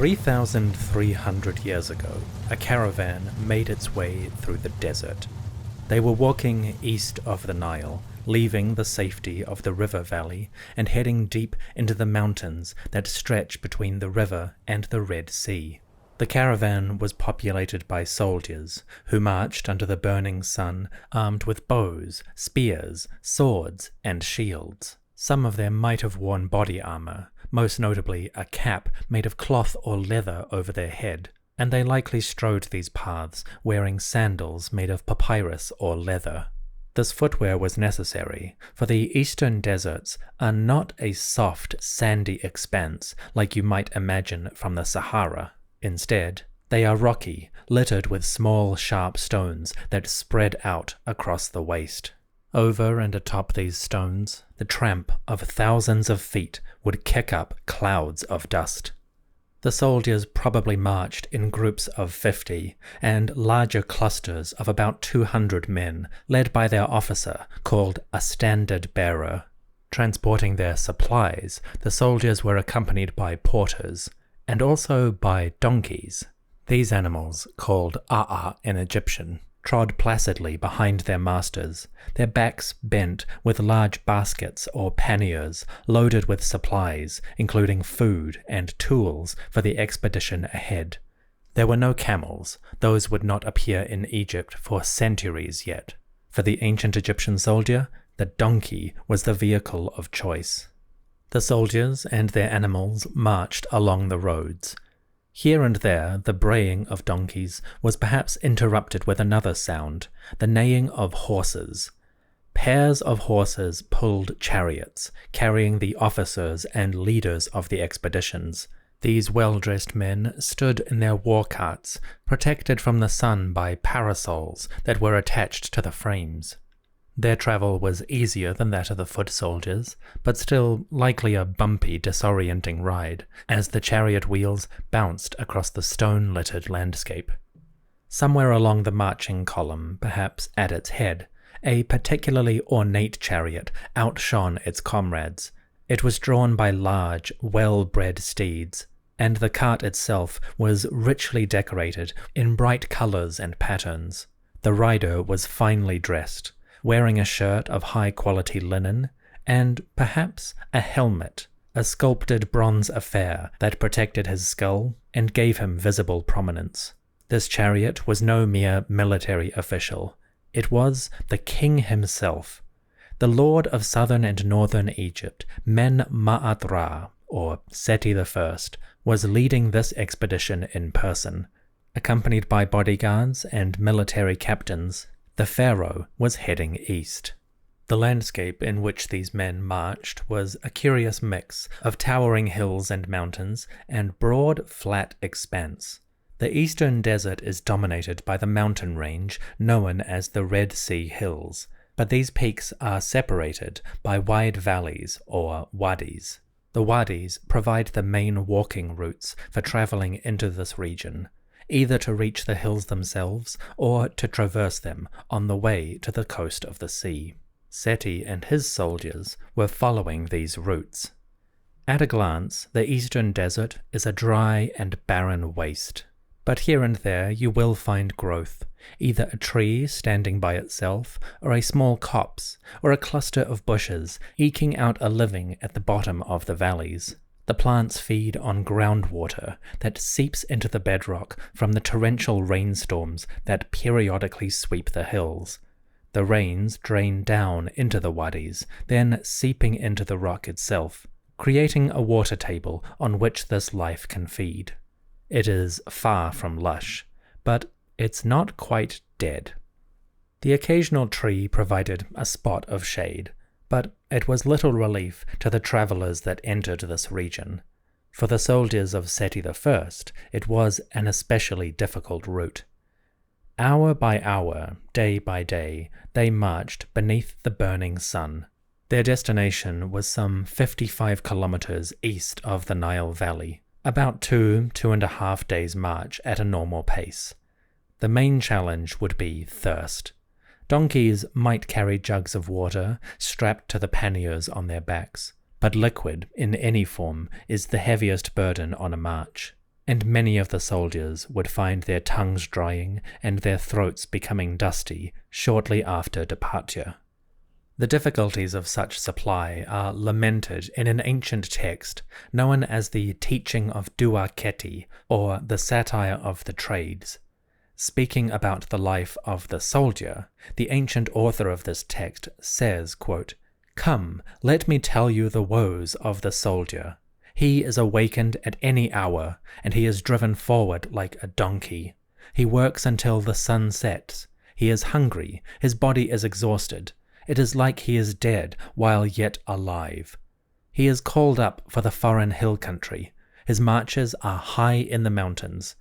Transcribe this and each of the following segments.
3,300 years ago, a caravan made its way through the desert. They were walking east of the Nile, leaving the safety of the river valley and heading deep into the mountains that stretch between the river and the Red Sea. The caravan was populated by soldiers who marched under the burning sun, armed with bows, spears, swords, and shields. Some of them might have worn body armor, most notably a cap made of cloth or leather over their head, and they likely strode these paths wearing sandals made of papyrus or leather. This footwear was necessary, for the eastern deserts are not a soft, sandy expanse like you might imagine from the Sahara. Instead, they are rocky, littered with small, sharp stones that spread out across the waste. Over and atop these stones, the tramp of thousands of feet would kick up clouds of dust. The soldiers probably marched in groups of 50 and larger clusters of about 200 men, led by their officer, called a standard bearer. Transporting their supplies, the soldiers were accompanied by porters, and also by donkeys. These animals, called a'a in Egyptian, trod placidly behind their masters, their backs bent with large baskets or panniers loaded with supplies, including food and tools for the expedition ahead. There were no camels; those would not appear in Egypt for centuries yet. For the ancient Egyptian soldier, the donkey was the vehicle of choice. The soldiers and their animals marched along the roads. Here and there, the braying of donkeys was perhaps interrupted with another sound, the neighing of horses. Pairs of horses pulled chariots, carrying the officers and leaders of the expeditions. These well-dressed men stood in their war carts, protected from the sun by parasols that were attached to the frames. Their travel was easier than that of the foot soldiers, but still likely a bumpy, disorienting ride, as the chariot wheels bounced across the stone-littered landscape. Somewhere along the marching column, perhaps at its head, a particularly ornate chariot outshone its comrades. It was drawn by large, well-bred steeds, and the cart itself was richly decorated in bright colors and patterns. The rider was finely dressed, wearing a shirt of high-quality linen, and perhaps a helmet, a sculpted bronze affair that protected his skull and gave him visible prominence. This chariot was no mere military official. It was the king himself. The lord of southern and northern Egypt, Men Ma'at Ra, or Sety I, was leading this expedition in person. Accompanied by bodyguards and military captains, the pharaoh was heading east. The landscape in which these men marched was a curious mix of towering hills and mountains and broad, flat expanse. The eastern desert is dominated by the mountain range known as the Red Sea Hills, but these peaks are separated by wide valleys or wadis. The wadis provide the main walking routes for traveling into this region, either to reach the hills themselves or to traverse them on the way to the coast of the sea. Sety and his soldiers were following these routes. At a glance, the eastern desert is a dry and barren waste, but here and there you will find growth, either a tree standing by itself, or a small copse, or a cluster of bushes eking out a living at the bottom of the valleys. The plants feed on groundwater that seeps into the bedrock from the torrential rainstorms that periodically sweep the hills. The rains drain down into the wadis, then seeping into the rock itself, creating a water table on which this life can feed. It is far from lush, but it's not quite dead. The occasional tree provided a spot of shade, but it was little relief to the travelers that entered this region. For the soldiers of Sety I, it was an especially difficult route. Hour by hour, day by day, they marched beneath the burning sun. Their destination was some 55 kilometers east of the Nile Valley, about 2.5 days' march at a normal pace. The main challenge would be thirst. Donkeys might carry jugs of water strapped to the panniers on their backs, but liquid in any form is the heaviest burden on a march. and many of the soldiers would find their tongues drying and their throats becoming dusty shortly after departure. The difficulties of such supply are lamented in an ancient text known as the Teaching of Duaketi, or the Satire of the Trades. Speaking about the life of the soldier, the ancient author of this text says, quote, "Come, let me tell you the woes of the soldier. He is awakened at any hour, and he is driven forward like a donkey. He works until the sun sets. He is hungry, his body is exhausted. It is like he is dead while yet alive. He is called up for the foreign hill country. His marches are high in the mountains.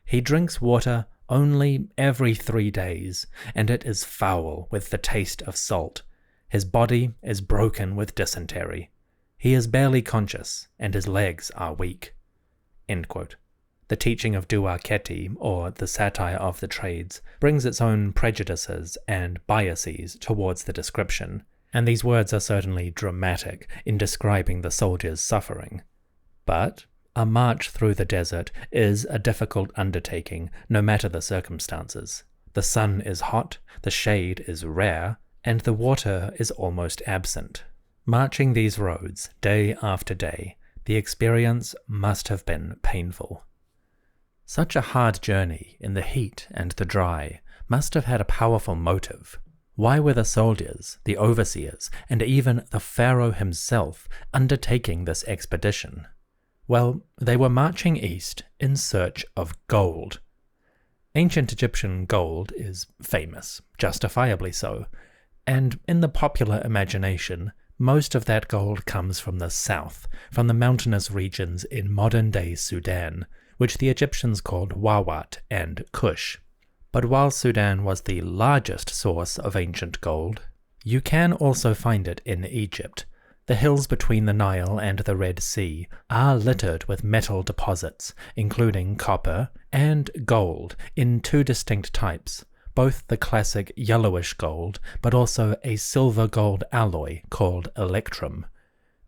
He drinks water only every 3 days, and it is foul with the taste of salt. His body is broken with dysentery. He is barely conscious, and his legs are weak." End quote. The Teaching of Duaketi, or the Satire of the Trades, brings its own prejudices and biases towards the description, and these words are certainly dramatic in describing the soldier's suffering. But a march through the desert is a difficult undertaking, no matter the circumstances. The sun is hot, the shade is rare, and the water is almost absent. Marching these roads day after day, the experience must have been painful. Such a hard journey in the heat and the dry must have had a powerful motive. Why were the soldiers, the overseers, and even the pharaoh himself undertaking this expedition? Well, they were marching east in search of gold. Ancient Egyptian gold is famous, justifiably so, and in the popular imagination, most of that gold comes from the south, from the mountainous regions in modern-day Sudan, which the Egyptians called Wawat and Kush. But while Sudan was the largest source of ancient gold, you can also find it in Egypt. The hills between the Nile and the Red Sea are littered with metal deposits, including copper and gold in 2 distinct types, both the classic yellowish gold, but also a silver-gold alloy called electrum.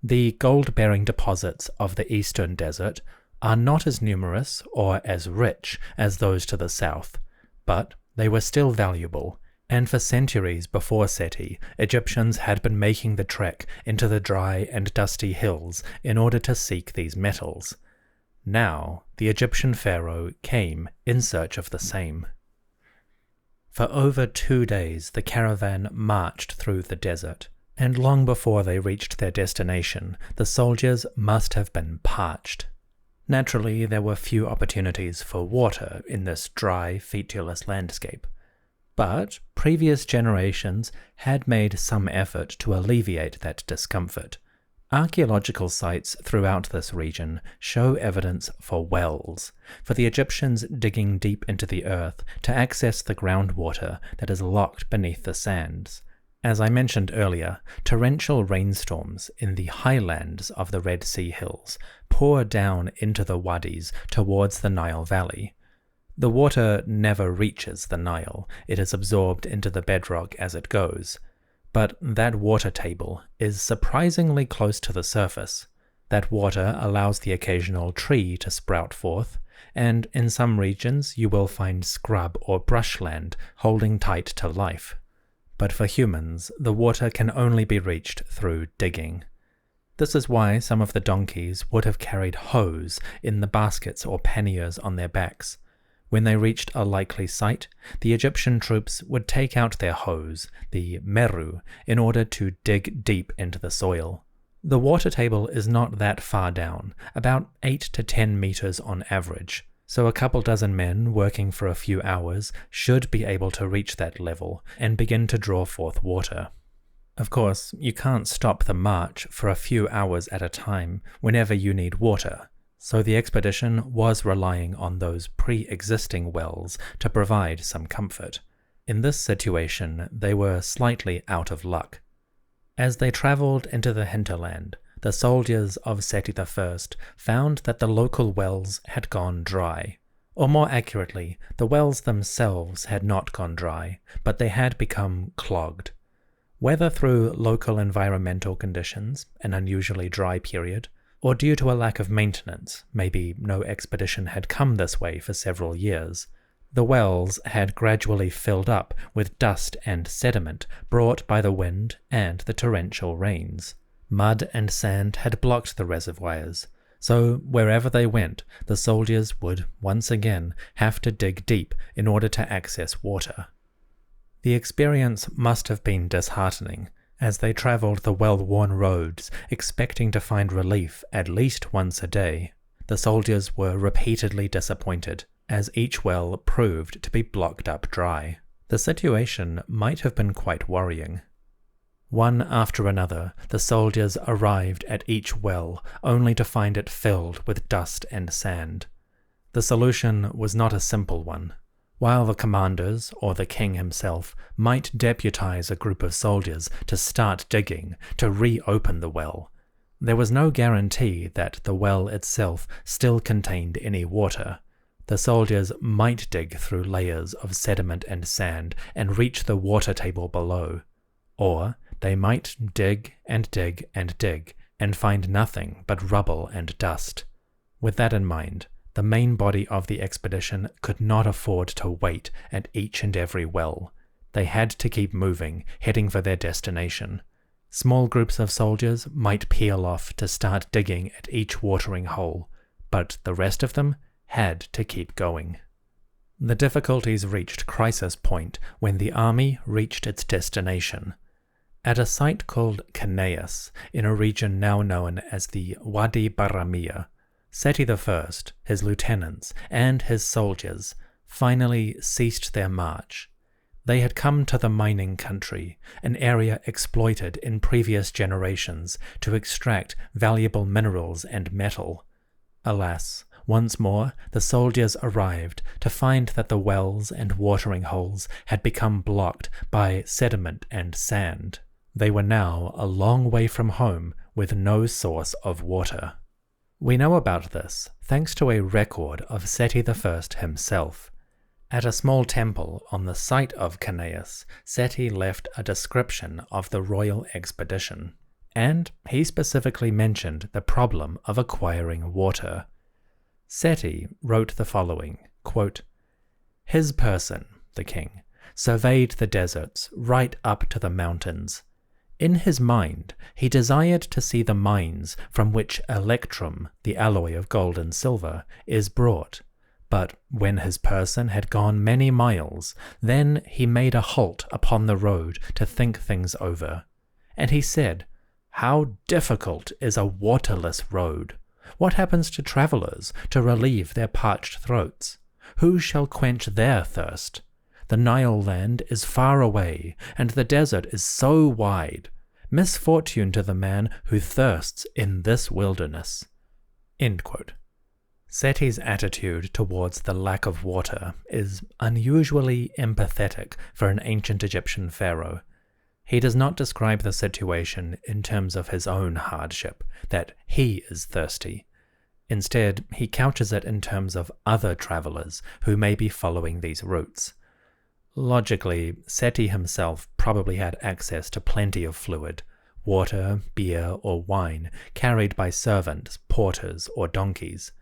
The gold-bearing deposits of the eastern desert are not as numerous or as rich as those to the south, but they were still valuable, and for centuries before Sety, Egyptians had been making the trek into the dry and dusty hills in order to seek these metals. Now, the Egyptian pharaoh came in search of the same. For over 2 days the caravan marched through the desert, and long before they reached their destination, the soldiers must have been parched. Naturally, there were few opportunities for water in this dry, featureless landscape, but previous generations had made some effort to alleviate that discomfort. Archaeological sites throughout this region show evidence for wells, for the Egyptians digging deep into the earth to access the groundwater that is locked beneath the sands. As I mentioned earlier, torrential rainstorms in the highlands of the Red Sea hills pour down into the wadis towards the Nile Valley. The water never reaches the Nile, it is absorbed into the bedrock as it goes. But that water table is surprisingly close to the surface. That water allows the occasional tree to sprout forth, and in some regions you will find scrub or brushland holding tight to life. But for humans, the water can only be reached through digging. This is why some of the donkeys would have carried hoes in the baskets or panniers on their backs. When they reached a likely site, the Egyptian troops would take out their hoes, the meru, in order to dig deep into the soil. The water table is not that far down, about 8 to 10 meters on average, so a couple dozen men working for a few hours should be able to reach that level and begin to draw forth water. Of course, you can't stop the march for a few hours at a time whenever you need water, so the expedition was relying on those pre-existing wells to provide some comfort. In this situation, they were slightly out of luck. As they travelled into the hinterland, the soldiers of Sety I found that the local wells had gone dry. Or more accurately, the wells themselves had not gone dry, but they had become clogged. Whether through local environmental conditions, an unusually dry period, or due to a lack of maintenance, maybe no expedition had come this way for several years, the wells had gradually filled up with dust and sediment brought by the wind and the torrential rains. Mud and sand had blocked the reservoirs, so wherever they went, the soldiers would once again have to dig deep in order to access water. The experience must have been disheartening, as they travelled the well-worn roads, expecting to find relief at least once a day. The soldiers were repeatedly disappointed, as each well proved to be blocked up dry. The situation might have been quite worrying. One after another, the soldiers arrived at each well, only to find it filled with dust and sand. The solution was not a simple one. While the commanders, or the king himself, might deputize a group of soldiers to start digging, to reopen the well, there was no guarantee that the well itself still contained any water. The soldiers might dig through layers of sediment and sand and reach the water table below, or they might dig and dig and dig and find nothing but rubble and dust. With that in mind, the main body of the expedition could not afford to wait at each and every well. They had to keep moving, heading for their destination. Small groups of soldiers might peel off to start digging at each watering hole, but the rest of them had to keep going. The difficulties reached crisis point when the army reached its destination. At a site called Knaus, in a region now known as the Wadi Barramia, Sety I, his lieutenants, and his soldiers finally ceased their march. They had come to the mining country, an area exploited in previous generations to extract valuable minerals and metal. Alas, once more the soldiers arrived to find that the wells and watering holes had become blocked by sediment and sand. They were now a long way from home with no source of water. We know about this thanks to a record of Sety I himself. At a small temple on the site of Knaus, Sety left a description of the royal expedition, and he specifically mentioned the problem of acquiring water. Sety wrote the following, quote, "His person, the king, surveyed the deserts right up to the mountains. In his mind, he desired to see the mines from which electrum, the alloy of gold and silver, is brought. But when his person had gone many miles, then he made a halt upon the road to think things over. And he said, 'How difficult is a waterless road! What happens to travellers to relieve their parched throats? Who shall quench their thirst? The Nile land is far away, and the desert is so wide. Misfortune to the man who thirsts in this wilderness.'" End quote. Sety's attitude towards the lack of water is unusually empathetic for an ancient Egyptian pharaoh. He does not describe the situation in terms of his own hardship, that he is thirsty. Instead, he couches it in terms of other travelers who may be following these routes. Logically, Sety himself probably had access to plenty of fluid, water, beer, or wine, carried by servants, porters, or donkeys.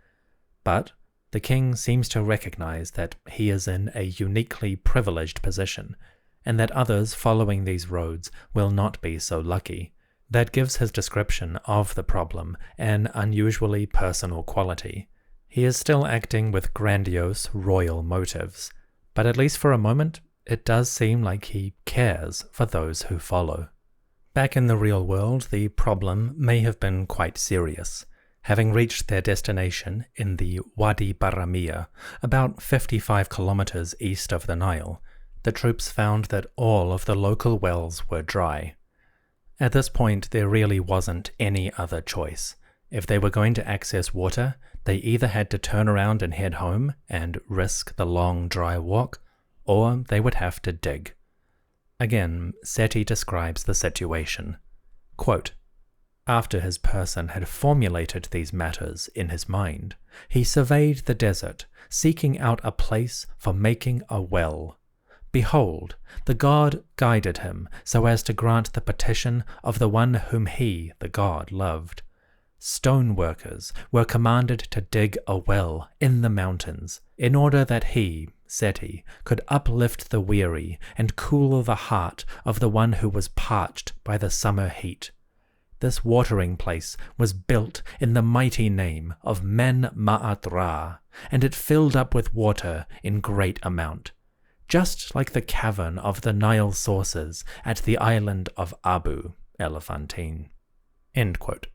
But the king seems to recognize that he is in a uniquely privileged position, and that others following these roads will not be so lucky. That gives his description of the problem an unusually personal quality. He is still acting with grandiose royal motives, but at least for a moment, it does seem like he cares for those who follow. Back in the real world, the problem may have been quite serious. Having reached their destination in the Wadi Barramia, about 55 kilometers east of the Nile, the troops found that all of the local wells were dry. At this point, there really wasn't any other choice. If they were going to access water, they either had to turn around and head home and risk the long dry walk, or they would have to dig. Again, Sety describes the situation. Quote, "After his person had formulated these matters in his mind, he surveyed the desert, seeking out a place for making a well. Behold, the god guided him so as to grant the petition of the one whom he, the god, loved. Stone workers were commanded to dig a well in the mountains in order that he, Sety, could uplift the weary and cool the heart of the one who was parched by the summer heat. This watering place was built in the mighty name of Men Ma'at Ra, and it filled up with water in great amount, just like the cavern of the Nile sources at the island of Abu, Elephantine. End quote.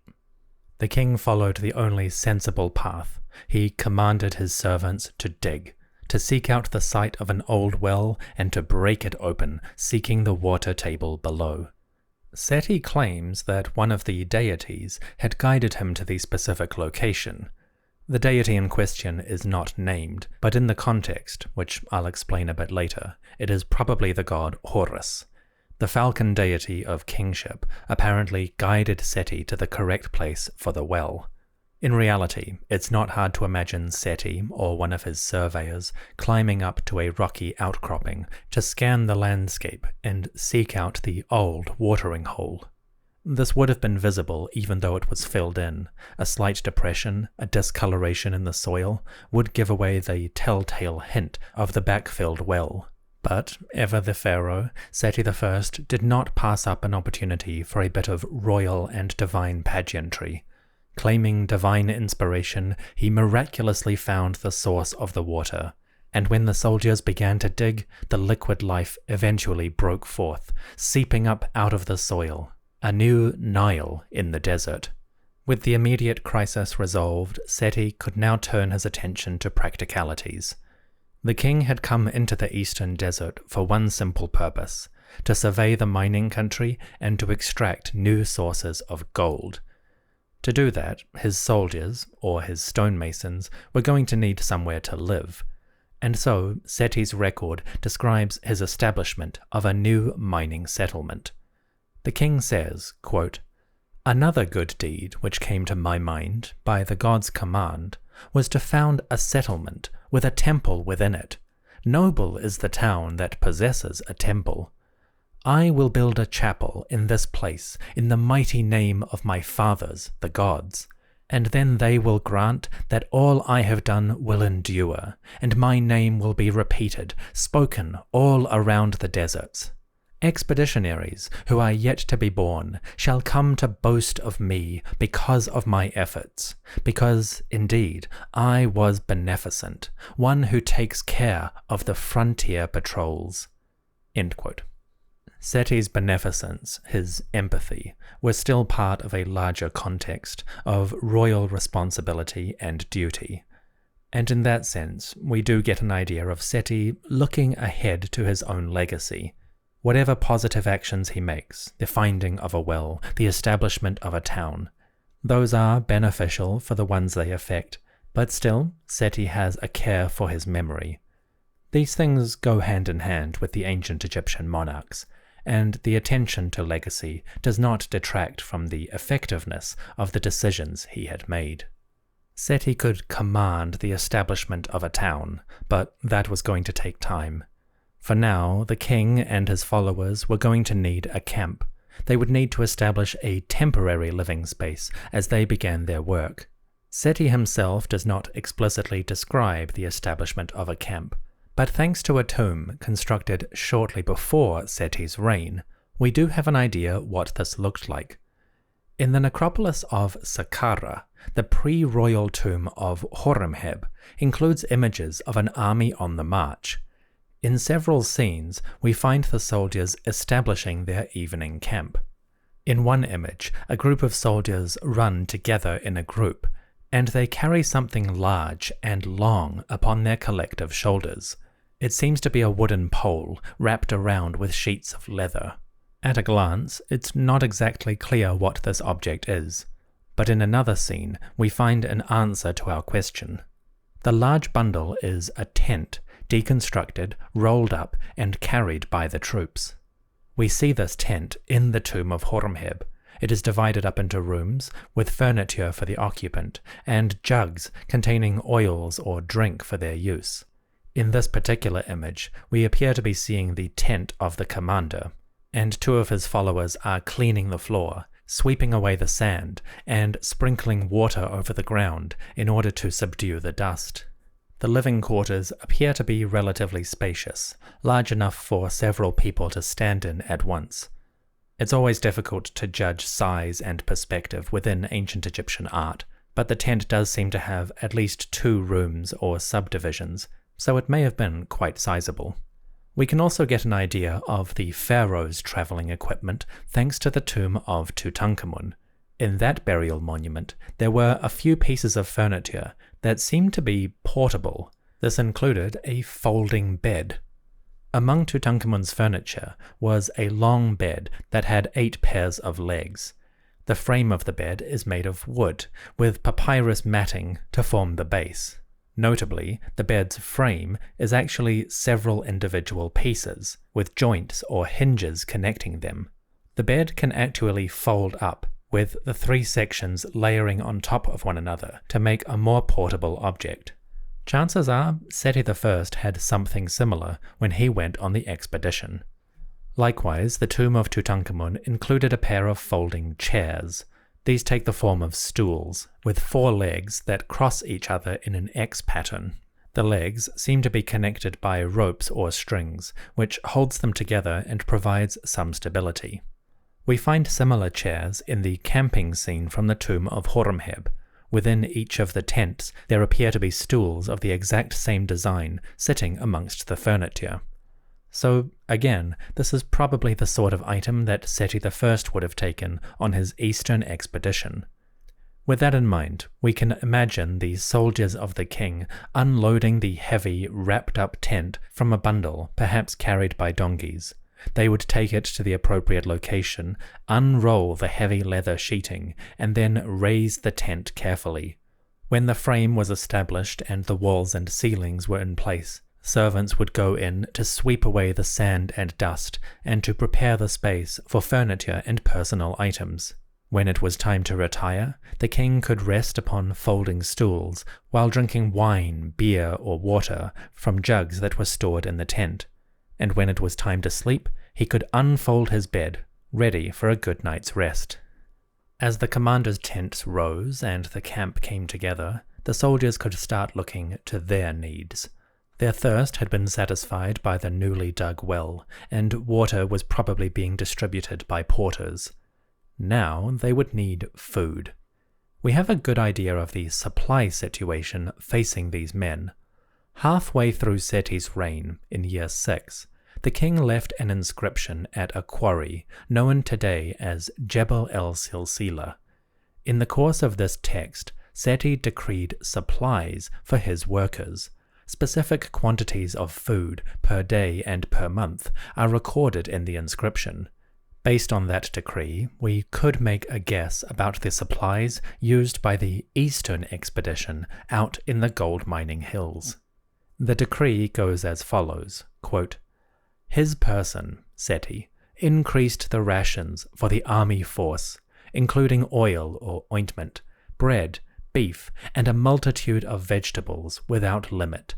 The king followed the only sensible path. He commanded his servants to dig, to seek out the site of an old well and to break it open, seeking the water table below. Sety claims that one of the deities had guided him to the specific location. The deity in question is not named, but in the context, which I'll explain a bit later, it is probably the god Horus. The falcon deity of kingship apparently guided Sety to the correct place for the well. In reality, it's not hard to imagine Sety or one of his surveyors climbing up to a rocky outcropping to scan the landscape and seek out the old watering hole. This would have been visible even though it was filled in. A slight depression, a discoloration in the soil, would give away the telltale hint of the backfilled well. But, ever the pharaoh, Sety I did not pass up an opportunity for a bit of royal and divine pageantry. Claiming divine inspiration, he miraculously found the source of the water, and when the soldiers began to dig, the liquid life eventually broke forth, seeping up out of the soil. A new Nile in the desert. With the immediate crisis resolved, Sety could now turn his attention to practicalities. The king had come into the eastern desert for one simple purpose, to survey the mining country and to extract new sources of gold. To do that, his soldiers, or his stonemasons, were going to need somewhere to live. And so, Sety's record describes his establishment of a new mining settlement. The king says, quote, "Another good deed which came to my mind, by the god's command, was to found a settlement with a temple within it. Noble is the town that possesses a temple. I will build a chapel in this place in the mighty name of my fathers, the gods, and then they will grant that all I have done will endure, and my name will be repeated, spoken all around the deserts. Expeditionaries who are yet to be born shall come to boast of me because of my efforts, because, indeed, I was beneficent, one who takes care of the frontier patrols." End quote. Sety's beneficence, his empathy, was still part of a larger context of royal responsibility and duty. And in that sense, we do get an idea of Sety looking ahead to his own legacy. Whatever positive actions he makes, the finding of a well, the establishment of a town, those are beneficial for the ones they affect, but still, Sety has a care for his memory. These things go hand in hand with the ancient Egyptian monarchs, and the attention to legacy does not detract from the effectiveness of the decisions he had made. Sety could command the establishment of a town, but that was going to take time. For now, the king and his followers were going to need a camp. They would need to establish a temporary living space as they began their work. Sety himself does not explicitly describe the establishment of a camp, but thanks to a tomb constructed shortly before Sety's reign, we do have an idea what this looked like. In the necropolis of Saqqara, the pre-royal tomb of Horemheb includes images of an army on the march. In several scenes, we find the soldiers establishing their evening camp. In one image, a group of soldiers run together in a group, and they carry something large and long upon their collective shoulders. It seems to be a wooden pole wrapped around with sheets of leather. At a glance, it's not exactly clear what this object is, but in another scene, we find an answer to our question. The large bundle is a tent, deconstructed, rolled up, and carried by the troops. We see this tent in the tomb of Horemheb. It is divided up into rooms, with furniture for the occupant, and jugs containing oils or drink for their use. In this particular image, we appear to be seeing the tent of the commander, and two of his followers are cleaning the floor, sweeping away the sand and sprinkling water over the ground in order to subdue the dust. The living quarters appear to be relatively spacious, large enough for several people to stand in at once. It's always difficult to judge size and perspective within ancient Egyptian art, but the tent does seem to have at least 2 rooms or subdivisions, so it may have been quite sizable. We can also get an idea of the pharaoh's traveling equipment thanks to the tomb of Tutankhamun. In that burial monument, there were a few pieces of furniture that seemed to be portable. This included a folding bed. Among Tutankhamun's furniture was a long bed that had 8 pairs of legs. The frame of the bed is made of wood, with papyrus matting to form the base. Notably, the bed's frame is actually several individual pieces, with joints or hinges connecting them. The bed can actually fold up, with the 3 sections layering on top of one another to make a more portable object. Chances are Sety I had something similar when he went on the expedition. Likewise, the tomb of Tutankhamun included a pair of folding chairs. These take the form of stools, with 4 legs that cross each other in an X pattern. The legs seem to be connected by ropes or strings, which holds them together and provides some stability. We find similar chairs in the camping scene from the tomb of Horemheb. Within each of the tents, there appear to be stools of the exact same design sitting amongst the furniture. So, again, this is probably the sort of item that Sety I would have taken on his eastern expedition. With that in mind, we can imagine the soldiers of the king unloading the heavy, wrapped-up tent from a bundle, perhaps carried by donkeys. They would take it to the appropriate location, unroll the heavy leather sheeting, and then raise the tent carefully. When the frame was established and the walls and ceilings were in place, servants would go in to sweep away the sand and dust and to prepare the space for furniture and personal items. When it was time to retire, the king could rest upon folding stools while drinking wine, beer, or water from jugs that were stored in the tent. And when it was time to sleep, he could unfold his bed, ready for a good night's rest. As the commander's tents rose and the camp came together, the soldiers could start looking to their needs. Their thirst had been satisfied by the newly dug well, and water was probably being distributed by porters. Now they would need food. We have a good idea of the supply situation facing these men. Halfway through Sety's reign, in year 6, the king left an inscription at a quarry known today as Jebel el-Silsila. In the course of this text, Sety decreed supplies for his workers. Specific quantities of food per day and per month are recorded in the inscription. Based on that decree, we could make a guess about the supplies used by the Eastern expedition out in the gold mining hills. The decree goes as follows, quote, "His person, Sety, increased the rations for the army force, including oil or ointment, bread, beef, and a multitude of vegetables without limit.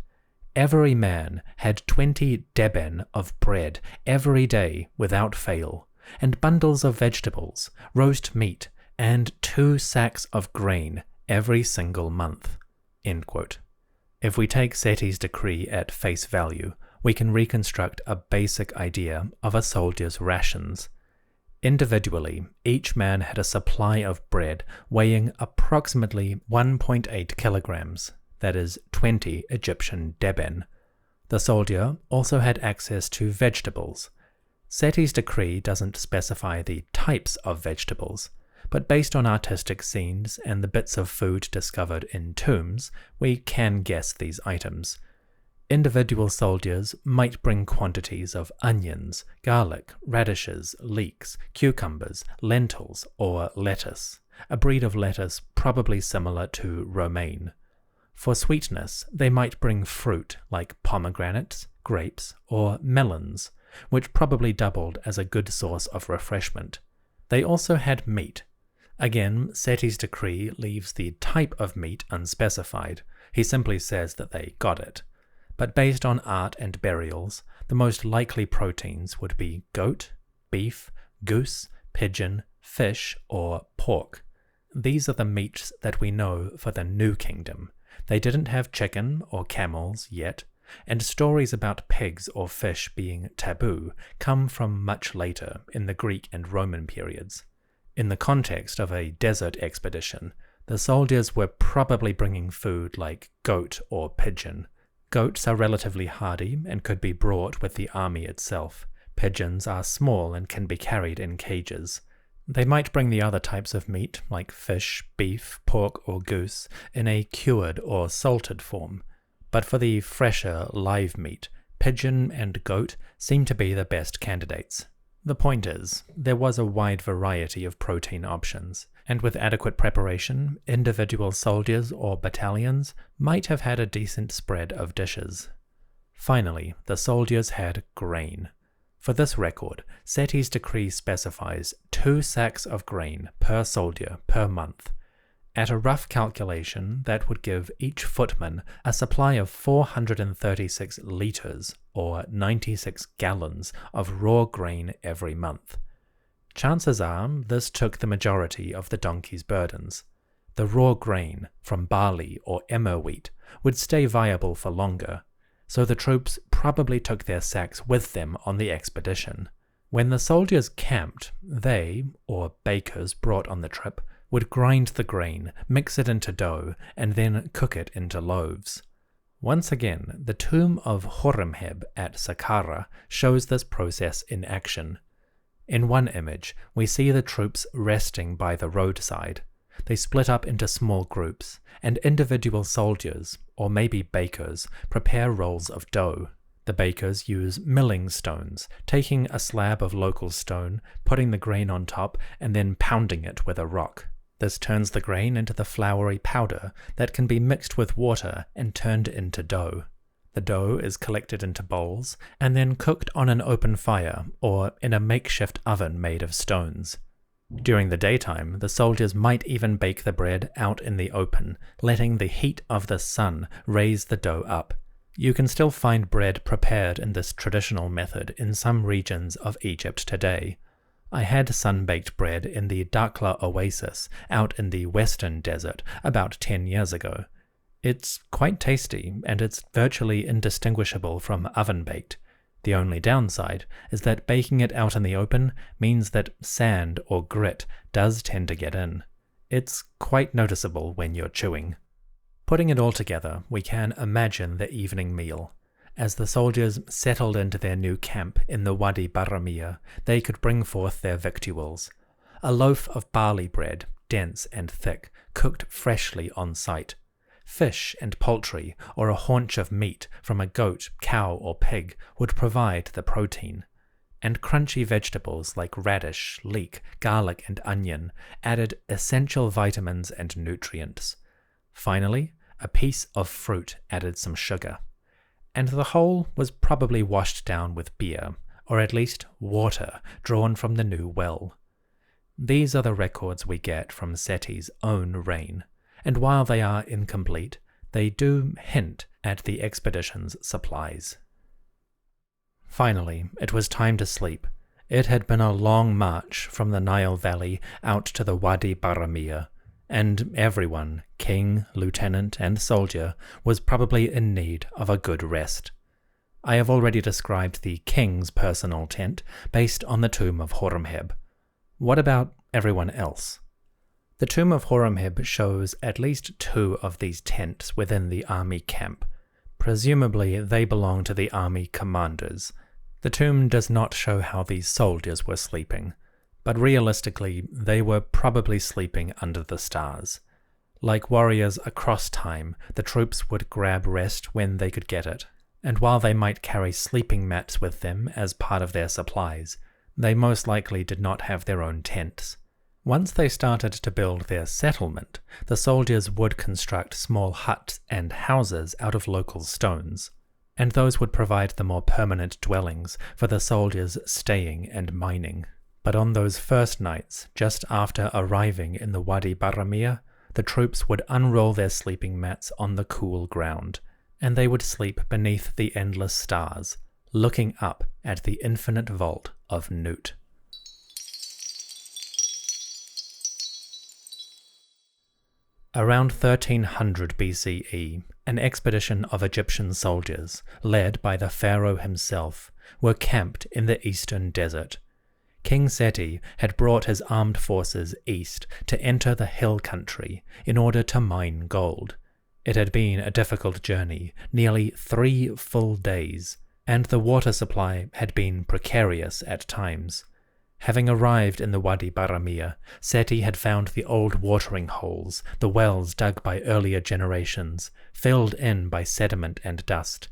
Every man had 20 deben of bread every day without fail, and bundles of vegetables, roast meat, and 2 sacks of grain every single month." End quote. If we take Sety's decree at face value, we can reconstruct a basic idea of a soldier's rations. Individually, each man had a supply of bread weighing approximately 1.8 kilograms, that is 20 Egyptian deben. The soldier also had access to vegetables. Sety's decree doesn't specify the types of vegetables, but based on artistic scenes and the bits of food discovered in tombs, we can guess these items. Individual soldiers might bring quantities of onions, garlic, radishes, leeks, cucumbers, lentils, or lettuce, a breed of lettuce probably similar to romaine. For sweetness, they might bring fruit like pomegranates, grapes, or melons, which probably doubled as a good source of refreshment. They also had meat. Again, Sety's decree leaves the type of meat unspecified. He simply says that they got it. But based on art and burials, the most likely proteins would be goat, beef, goose, pigeon, fish, or pork. These are the meats that we know for the New Kingdom. They didn't have chicken or camels yet, and stories about pigs or fish being taboo come from much later in the Greek and Roman periods. In the context of a desert expedition, the soldiers were probably bringing food like goat or pigeon. Goats are relatively hardy and could be brought with the army itself. Pigeons are small and can be carried in cages. They might bring the other types of meat, like fish, beef, pork, or goose, in a cured or salted form. But for the fresher, live meat, pigeon and goat seem to be the best candidates. The point is, there was a wide variety of protein options, and with adequate preparation, individual soldiers or battalions might have had a decent spread of dishes. Finally, the soldiers had grain. For this record, Sety's decree specifies 2 sacks of grain per soldier per month. At a rough calculation, that would give each footman a supply of 436 litres, or 96 gallons, of raw grain every month. Chances are this took the majority of the donkey's burdens. The raw grain, from barley or emmer wheat, would stay viable for longer, so the troops probably took their sacks with them on the expedition. When the soldiers camped, they, or bakers brought on the trip, would grind the grain, mix it into dough, and then cook it into loaves. Once again, the tomb of Horemheb at Saqqara shows this process in action. In one image, we see the troops resting by the roadside. They split up into small groups, and individual soldiers, or maybe bakers, prepare rolls of dough. The bakers use milling stones, taking a slab of local stone, putting the grain on top, and then pounding it with a rock. This turns the grain into the floury powder that can be mixed with water and turned into dough. The dough is collected into bowls, and then cooked on an open fire or in a makeshift oven made of stones. During the daytime, the soldiers might even bake the bread out in the open, letting the heat of the sun raise the dough up. You can still find bread prepared in this traditional method in some regions of Egypt today. I had sun-baked bread in the Dakhla oasis out in the western desert about 10 years ago. It's quite tasty, and it's virtually indistinguishable from oven-baked. The only downside is that baking it out in the open means that sand or grit does tend to get in. It's quite noticeable when you're chewing. Putting it all together, we can imagine the evening meal. As the soldiers settled into their new camp in the Wadi Barramia, they could bring forth their victuals. A loaf of barley bread, dense and thick, cooked freshly on site. Fish and poultry, or a haunch of meat from a goat, cow, or pig would provide the protein. And crunchy vegetables like radish, leek, garlic, and onion added essential vitamins and nutrients. Finally, a piece of fruit added some sugar. And the whole was probably washed down with beer, or at least water drawn from the new well. These are the records we get from Sety's own reign, and while they are incomplete, they do hint at the expedition's supplies. Finally, it was time to sleep. It had been a long march from the Nile Valley out to the Wadi Barramia, and everyone, king, lieutenant, and soldier, was probably in need of a good rest. I have already described the king's personal tent based on the tomb of Horemheb. What about everyone else? The tomb of Horemheb shows at least 2 of these tents within the army camp. Presumably they belong to the army commanders. The tomb does not show how these soldiers were sleeping, but realistically they were probably sleeping under the stars. Like warriors across time, the troops would grab rest when they could get it, and while they might carry sleeping mats with them as part of their supplies, they most likely did not have their own tents. Once they started to build their settlement, the soldiers would construct small huts and houses out of local stones, and those would provide the more permanent dwellings for the soldiers staying and mining. But on those first nights, just after arriving in the Wadi Barramia, the troops would unroll their sleeping mats on the cool ground, and they would sleep beneath the endless stars, looking up at the infinite vault of Nut. Around 1300 BCE, an expedition of Egyptian soldiers, led by the pharaoh himself, were camped in the eastern desert. King Sety had brought his armed forces east to enter the hill country in order to mine gold. It had been a difficult journey, nearly 3 full days, and the water supply had been precarious at times. Having arrived in the Wadi Baramia, Sety had found the old watering holes, the wells dug by earlier generations, filled in by sediment and dust.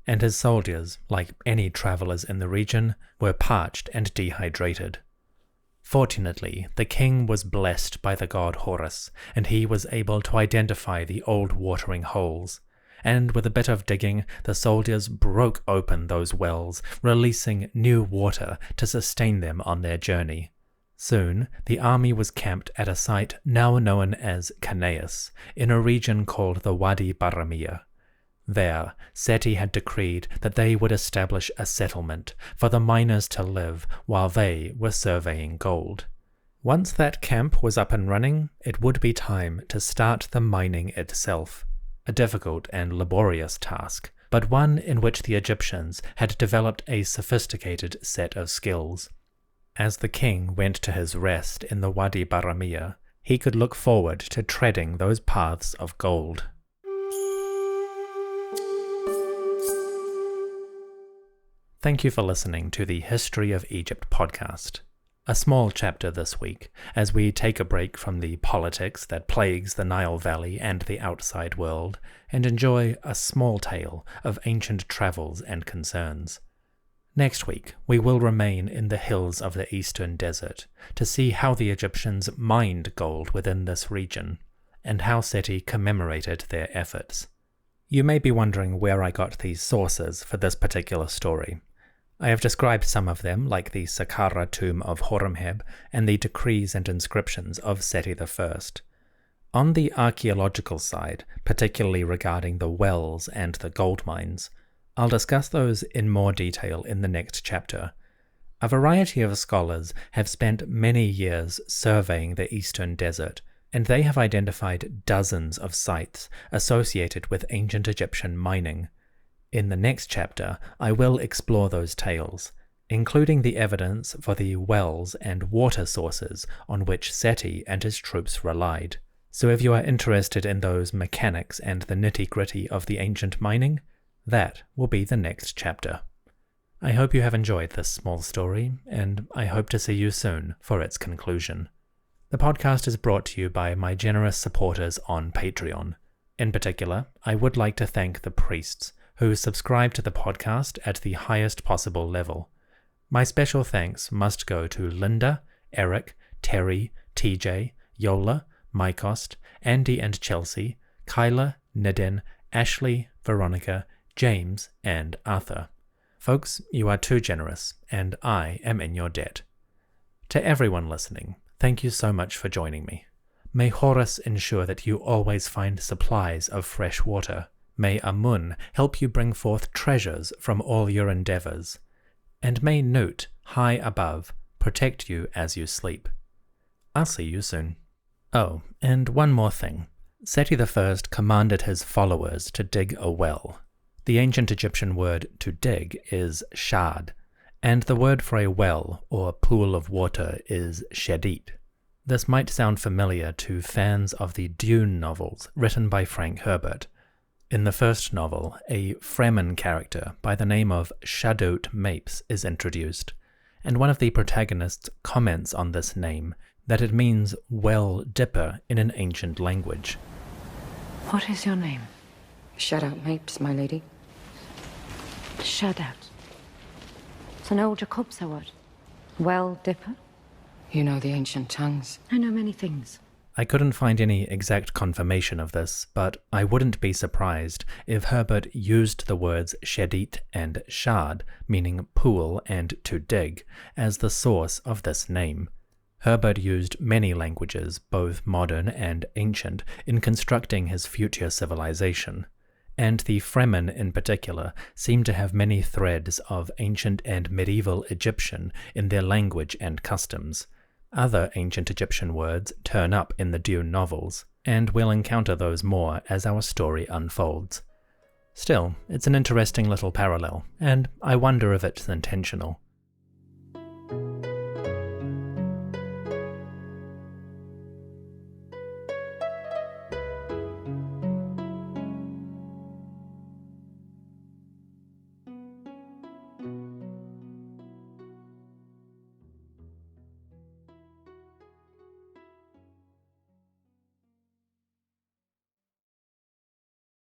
And his soldiers, like any travelers in the region, were parched and dehydrated. Fortunately, the king was blessed by the god Horus, and he was able to identify the old watering holes. And with a bit of digging, the soldiers broke open those wells, releasing new water to sustain them on their journey. Soon, the army was camped at a site now known as Kanaus, in a region called the Wadi Baramia. There, Sety had decreed that they would establish a settlement for the miners to live while they were surveying gold. Once that camp was up and running, it would be time to start the mining itself. A difficult and laborious task, but one in which the Egyptians had developed a sophisticated set of skills. As the king went to his rest in the Wadi Baramia, he could look forward to treading those paths of gold. Thank you for listening to the History of Egypt podcast. A small chapter this week, as we take a break from the politics that plagues the Nile Valley and the outside world, and enjoy a small tale of ancient travels and concerns. Next week, we will remain in the hills of the eastern desert to see how the Egyptians mined gold within this region, and how Sety commemorated their efforts. You may be wondering where I got these sources for this particular story. I have described some of them, like the Saqqara tomb of Horemheb and the decrees and inscriptions of Sety I. On the archaeological side, particularly regarding the wells and the gold mines, I'll discuss those in more detail in the next chapter. A variety of scholars have spent many years surveying the eastern desert, and they have identified dozens of sites associated with ancient Egyptian mining. In the next chapter, I will explore those tales, including the evidence for the wells and water sources on which Sety and his troops relied. So if you are interested in those mechanics and the nitty-gritty of the ancient mining, that will be the next chapter. I hope you have enjoyed this small story, and I hope to see you soon for its conclusion. The podcast is brought to you by my generous supporters on Patreon. In particular, I would like to thank the priests who subscribe to the podcast at the highest possible level. My special thanks must go to Linda, Eric, Terry, TJ, Yola, Mykost, Andy and Chelsea, Kyla, Nidin, Ashley, Veronica, James, and Arthur. Folks, you are too generous, and I am in your debt. To everyone listening, thank you so much for joining me. May Horus ensure that you always find supplies of fresh water. May Amun help you bring forth treasures from all your endeavors. And may Nut, high above, protect you as you sleep. I'll see you soon. Oh, and one more thing. Sety I commanded his followers to dig a well. The ancient Egyptian word to dig is shad, and the word for a well or pool of water is shedit. This might sound familiar to fans of the Dune novels written by Frank Herbert. In the first novel, a Fremen character by the name of Shadot Mapes is introduced, and one of the protagonists comments on this name, that it means well dipper in an ancient language. What is your name? Shadot Mapes, my lady. Shadot. It's an old Jacobsa word. Well dipper? You know the ancient tongues. I know many things. I couldn't find any exact confirmation of this, but I wouldn't be surprised if Herbert used the words shedit and shad, meaning pool and to dig, as the source of this name. Herbert used many languages, both modern and ancient, in constructing his future civilization, and the Fremen in particular seem to have many threads of ancient and medieval Egyptian in their language and customs. Other ancient Egyptian words turn up in the Dune novels, and we'll encounter those more as our story unfolds. Still, it's an interesting little parallel, and I wonder if it's intentional.